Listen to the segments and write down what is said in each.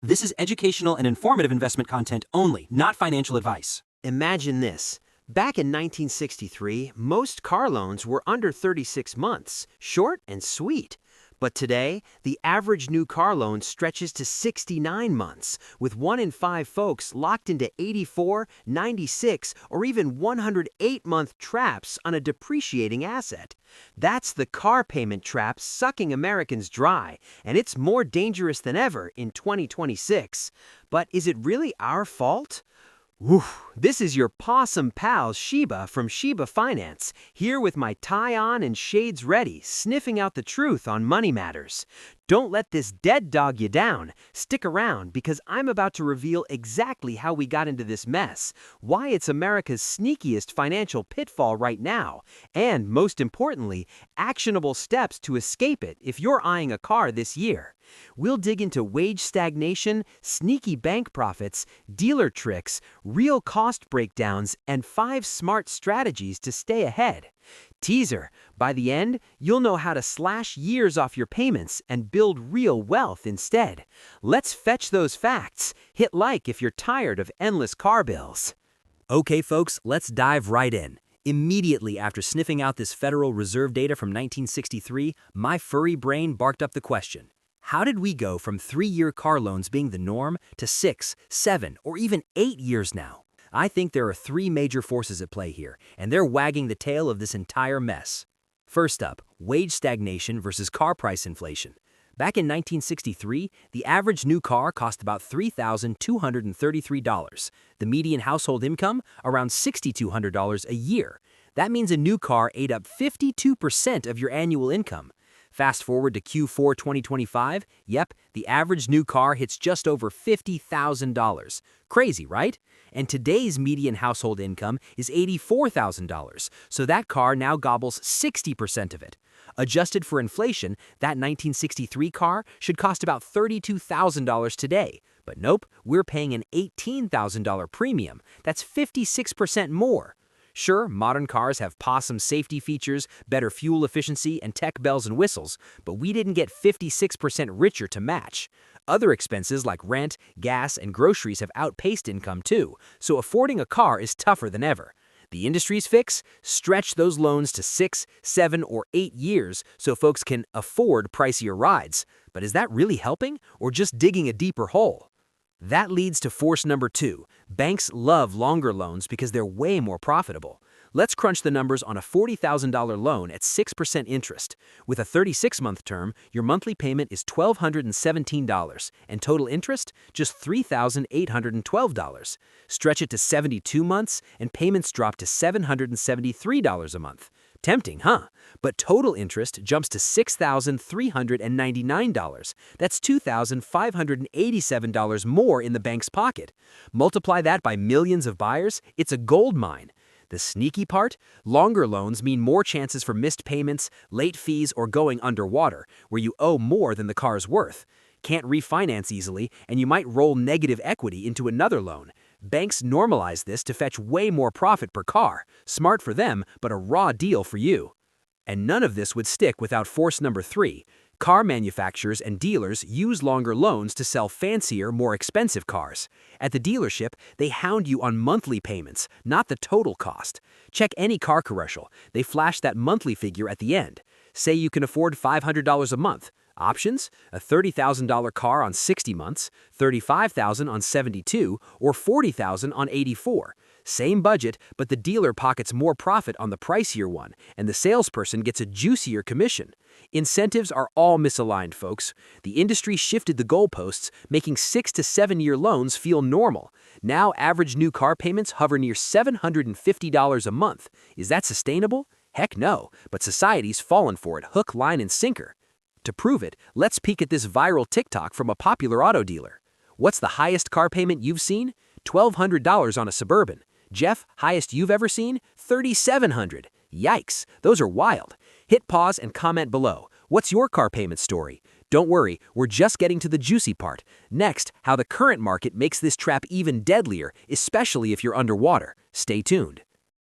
This is educational and informative investment content only, not financial advice. Imagine this. Back in 1963, most car loans were under 36 months, short and sweet. But today, the average new car loan stretches to 69 months, with 1 in 5 folks locked into 84, 96, or even 108-month traps on a depreciating asset. That's the car payment trap sucking Americans dry, and it's more dangerous than ever in 2026. But is it really our fault? Whew, this is your possum pal Shiba from Shiba Finance, here with my tie on and shades ready, sniffing out the truth on money matters. Don't let this dead dog you down. Stick around because I'm about to reveal exactly how we got into this mess, why it's America's sneakiest financial pitfall right now, and most importantly, actionable steps to escape it if you're eyeing a car this year. We'll dig into wage stagnation, sneaky bank profits, dealer tricks, real cost breakdowns, and 5 smart strategies to stay ahead. Teaser, by the end, you'll know how to slash years off your payments and build real wealth instead. Let's fetch those facts. Hit like if you're tired of endless car bills. Okay, folks, let's dive right in. Immediately after sniffing out this Federal Reserve data from 1963, my furry brain barked up the question. How did we go from 3-year car loans being the norm to 6, 7, or even 8 years now? I think there are 3 major forces at play here, and they're wagging the tail of this entire mess. First up, wage stagnation versus car price inflation. Back in 1963, the average new car cost about $3,233. The median household income, around $6,200 a year. That means a new car ate up 52% of your annual income. Fast forward to Q4 2025, yep, the average new car hits just over $50,000. Crazy, right? And today's median household income is $84,000, so that car now gobbles 60% of it. Adjusted for inflation, that 1963 car should cost about $32,000 today. But nope, we're paying an $18,000 premium. That's 56% more. Sure, modern cars have possum safety features, better fuel efficiency, and tech bells and whistles, but we didn't get 56% richer to match. Other expenses like rent, gas, and groceries have outpaced income too, so affording a car is tougher than ever. The industry's fix? Stretch those loans to 6, 7, or 8 years so folks can afford pricier rides. But is that really helping, or just digging a deeper hole? That leads to force number 2. Banks love longer loans because they're way more profitable. Let's crunch the numbers on a $40,000 loan at 6% interest. With a 36-month term, your monthly payment is $1,217, and total interest, just $3,812. Stretch it to 72 months, and payments drop to $773 a month. Tempting, huh? But total interest jumps to $6,399. That's $2,587 more in the bank's pocket. Multiply that by millions of buyers, it's a gold mine. The sneaky part? Longer loans mean more chances for missed payments, late fees, or going underwater, where you owe more than the car's worth. Can't refinance easily, and you might roll negative equity into another loan. Banks normalize this to fetch way more profit per car. Smart for them, but a raw deal for you. And none of this would stick without force number 3. Car manufacturers and dealers use longer loans to sell fancier, more expensive cars. At the dealership, they hound you on monthly payments, not the total cost. Check any car commercial. They flash that monthly figure at the end. Say you can afford $500 a month. Options? A $30,000 car on 60 months, $35,000 on 72, or $40,000 on 84. Same budget, but the dealer pockets more profit on the pricier one, and the salesperson gets a juicier commission. Incentives are all misaligned, folks. The industry shifted the goalposts, making 6 to 7 year loans feel normal. Now average new car payments hover near $750 a month. Is that sustainable? Heck no, but society's fallen for it hook, line, and sinker. To prove it, let's peek at this viral TikTok from a popular auto dealer. What's the highest car payment you've seen? $1,200 on a Suburban. Jeff, highest you've ever seen? $3,700. Yikes, those are wild. Hit pause and comment below. What's your car payment story? Don't worry, we're just getting to the juicy part. Next, how the current market makes this trap even deadlier, especially if you're underwater. Stay tuned.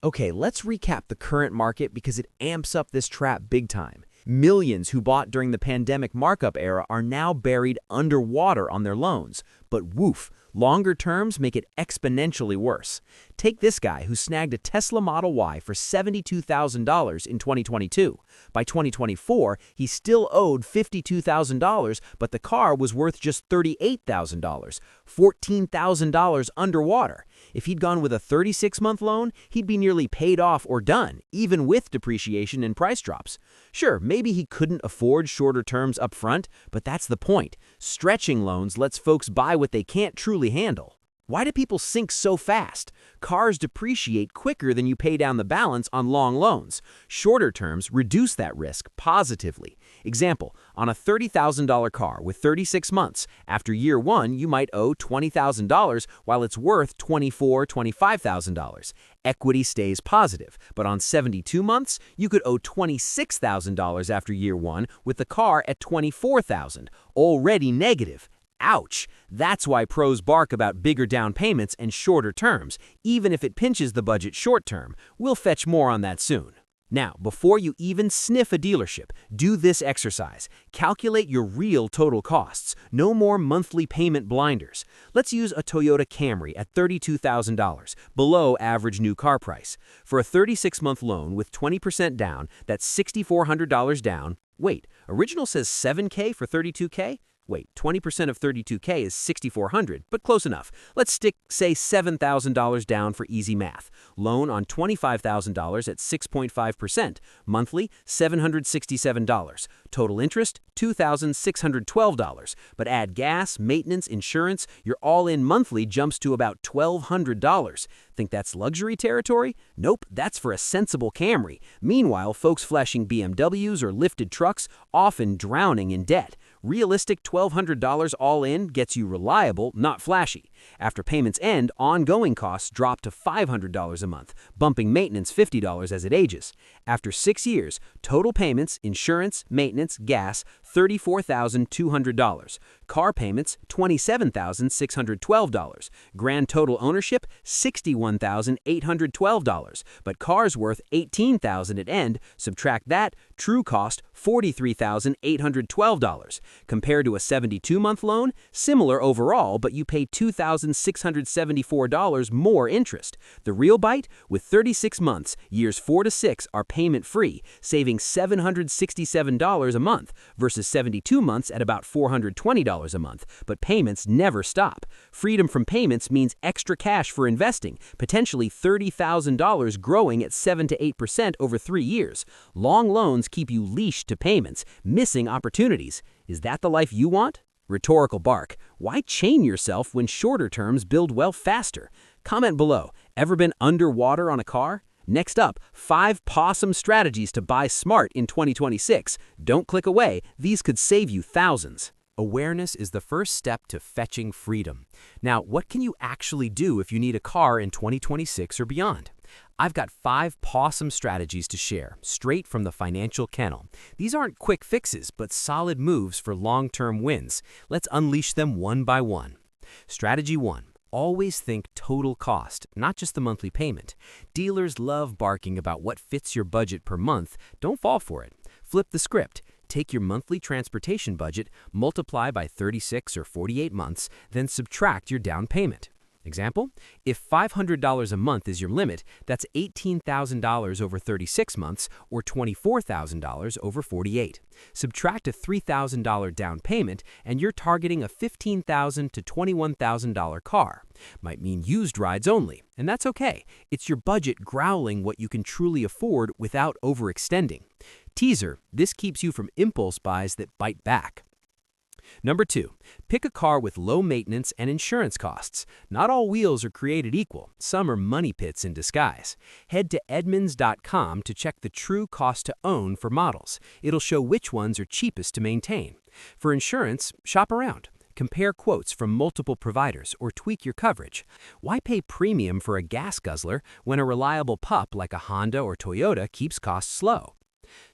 Okay, let's recap the current market because it amps up this trap big time. Millions who bought during the pandemic markup era are now buried underwater on their loans. But woof, longer terms make it exponentially worse. Take this guy who snagged a Tesla Model Y for $72,000 in 2022. By 2024, he still owed $52,000, but the car was worth just $38,000, $14,000 underwater. If he'd gone with a 36-month loan, he'd be nearly paid off or done, even with depreciation and price drops. Sure, maybe he couldn't afford shorter terms up front, but that's the point. Stretching loans lets folks buy what they can't truly handle. Why do people sink so fast? Cars depreciate quicker than you pay down the balance on long loans. Shorter terms reduce that risk positively. Example, on a $30,000 car with 36 months, after year one, you might owe $20,000 while it's worth $24,000, $25,000. Equity stays positive, but on 72 months, you could owe $26,000 after year one with the car at $24,000, already negative. Ouch! That's why pros bark about bigger down payments and shorter terms, even if it pinches the budget short term. We'll fetch more on that soon. Now, before you even sniff a dealership, do this exercise. Calculate your real total costs. No more monthly payment blinders. Let's use a Toyota Camry at $32,000, below average new car price. For a 36-month loan with 20% down, that's $6,400 down. Wait, original says $7K for $32K? Wait, 20% of $32K is $6,400, but close enough. Let's stick, say, $7,000 down for easy math. Loan on $25,000 at 6.5%. Monthly, $767. Total interest, $2,612. But add gas, maintenance, insurance, your all-in monthly jumps to about $1,200. Think that's luxury territory? Nope, that's for a sensible Camry. Meanwhile, folks flashing BMWs or lifted trucks, often drowning in debt. Realistic $1,200 all in gets you reliable, not flashy. After payments end, ongoing costs drop to $500 a month, bumping maintenance $50 as it ages. After 6 years, total payments, insurance, maintenance, gas, $34,200. Car payments, $27,612. Grand total ownership, $61,812. But cars worth $18,000 at end, subtract that, true cost, $43,812. Compared to a 72-month loan, similar overall, but you pay $2,674 more interest. The real bite? With 36 months, years 4 to 6 are payment-free, saving $767 a month versus 72 months at about $420 a month, but payments never stop. Freedom from payments means extra cash for investing, potentially $30,000 growing at 7 to 8% over 3 years. Long loans keep you leashed to payments, missing opportunities. Is that the life you want? Rhetorical bark. Why chain yourself when shorter terms build wealth faster? Comment below. Ever been underwater on a car? Next up, 5 possum strategies to buy smart in 2026. Don't click away. These could save you thousands. Awareness is the first step to fetching freedom. Now, what can you actually do if you need a car in 2026 or beyond? I've got 5 possum strategies to share, straight from the financial kennel. These aren't quick fixes, but solid moves for long-term wins. Let's unleash them one by one. Strategy 1. Always think total cost, not just the monthly payment. Dealers love barking about what fits your budget per month. Don't fall for it. Flip the script. Take your monthly transportation budget, multiply by 36 or 48 months, then subtract your down payment. Example, if $500 a month is your limit, that's $18,000 over 36 months or $24,000 over 48. Subtract a $3,000 down payment and you're targeting a $15,000 to $21,000 car. Might mean used rides only, and that's okay. It's your budget growling what you can truly afford without overextending. Teaser, this keeps you from impulse buys that bite back. Number 2, pick a car with low maintenance and insurance costs. Not all wheels are created equal. Some are money pits in disguise. Head to Edmunds.com to check the true cost to own for models. It'll show which ones are cheapest to maintain. For insurance, shop around. Compare quotes from multiple providers or tweak your coverage. Why pay premium for a gas guzzler when a reliable pup like a Honda or Toyota keeps costs low?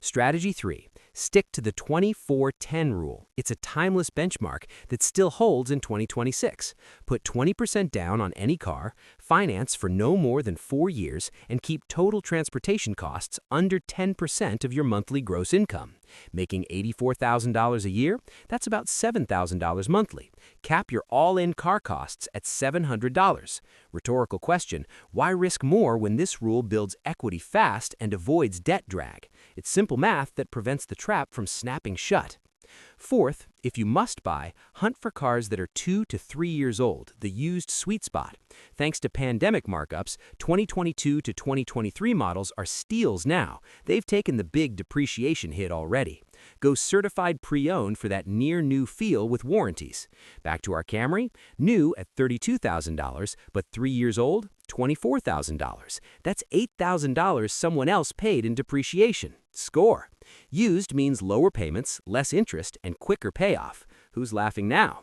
Strategy 3. Stick to the 24-10 rule. It's a timeless benchmark that still holds in 2026. Put 20% down on any car, finance for no more than 4 years, and keep total transportation costs under 10% of your monthly gross income. Making $84,000 a year? That's about $7,000 monthly. Cap your all-in car costs at $700. Rhetorical question, why risk more when this rule builds equity fast and avoids debt drag? It's simple math that prevents the trap from snapping shut. Fourth, if you must buy, hunt for cars that are 2 to 3 years old, the used sweet spot. Thanks to pandemic markups, 2022 to 2023 models are steals now. They've taken the big depreciation hit already. Go certified pre-owned for that near-new feel with warranties. Back to our Camry, new at $32,000, but 3 years old, $24,000. That's $8,000 someone else paid in depreciation. Score. Used means lower payments, less interest, and quicker payoff. Who's laughing now?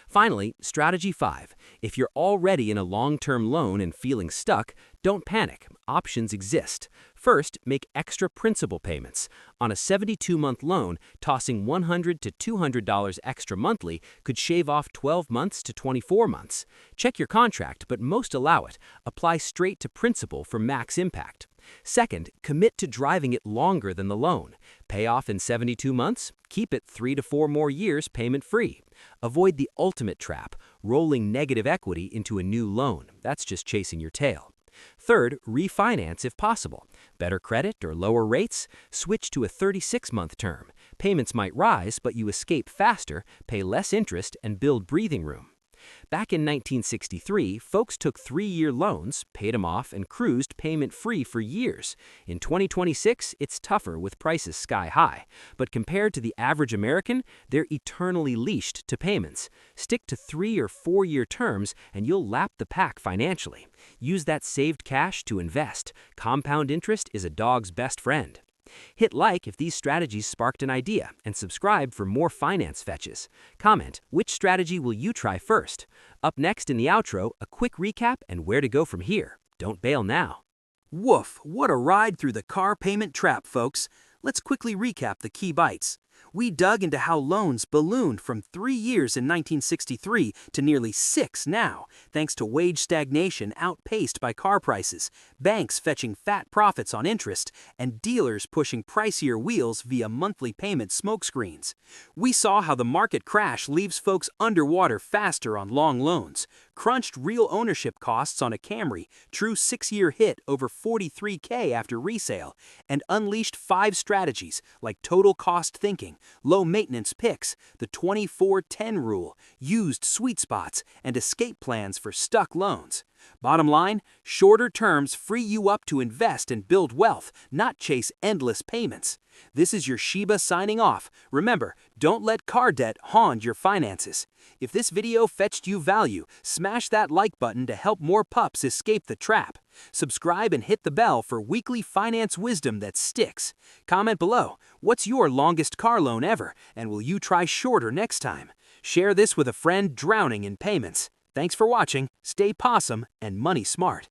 Finally, strategy 5. If you're already in a long-term loan and feeling stuck, don't panic. Options exist. First, make extra principal payments. On a 72-month loan, tossing $100 to $200 extra monthly could shave off 12 months to 24 months. Check your contract, but most allow it. Apply straight to principal for max impact. Second, commit to driving it longer than the loan. Pay off in 72 months, keep it 3 to 4 more years payment-free. Avoid the ultimate trap, rolling negative equity into a new loan. That's just chasing your tail. Third, refinance if possible. Better credit or lower rates? Switch to a 36-month term. Payments might rise, but you escape faster, pay less interest, and build breathing room. Back in 1963, folks took 3-year loans, paid them off, and cruised payment-free for years. In 2026, it's tougher with prices sky high. But compared to the average American, they're eternally leashed to payments. Stick to 3 or 4-year terms, and you'll lap the pack financially. Use that saved cash to invest. Compound interest is a dog's best friend. Hit like if these strategies sparked an idea, and subscribe for more finance fetches. Comment, which strategy will you try first? Up next in the outro, a quick recap and where to go from here. Don't bail now. Woof, what a ride through the car payment trap, folks. Let's quickly recap the key bites. We dug into how loans ballooned from 3 years in 1963 to nearly 6 now, thanks to wage stagnation outpaced by car prices, banks fetching fat profits on interest, and dealers pushing pricier wheels via monthly payment smokescreens. We saw how the market crash leaves folks underwater faster on long loans, crunched real ownership costs on a Camry, true 6-year hit over $43K after resale, and unleashed 5 strategies like total cost thinking, low maintenance picks, the 24-10 rule, used sweet spots, and escape plans for stuck loans. Bottom line, shorter terms free you up to invest and build wealth, not chase endless payments. This is your Shiba signing off. Remember, don't let car debt haunt your finances. If this video fetched you value, smash that like button to help more pups escape the trap. Subscribe and hit the bell for weekly finance wisdom that sticks. Comment below, what's your longest car loan ever, and will you try shorter next time? Share this with a friend drowning in payments. Thanks for watching, stay possum and money smart.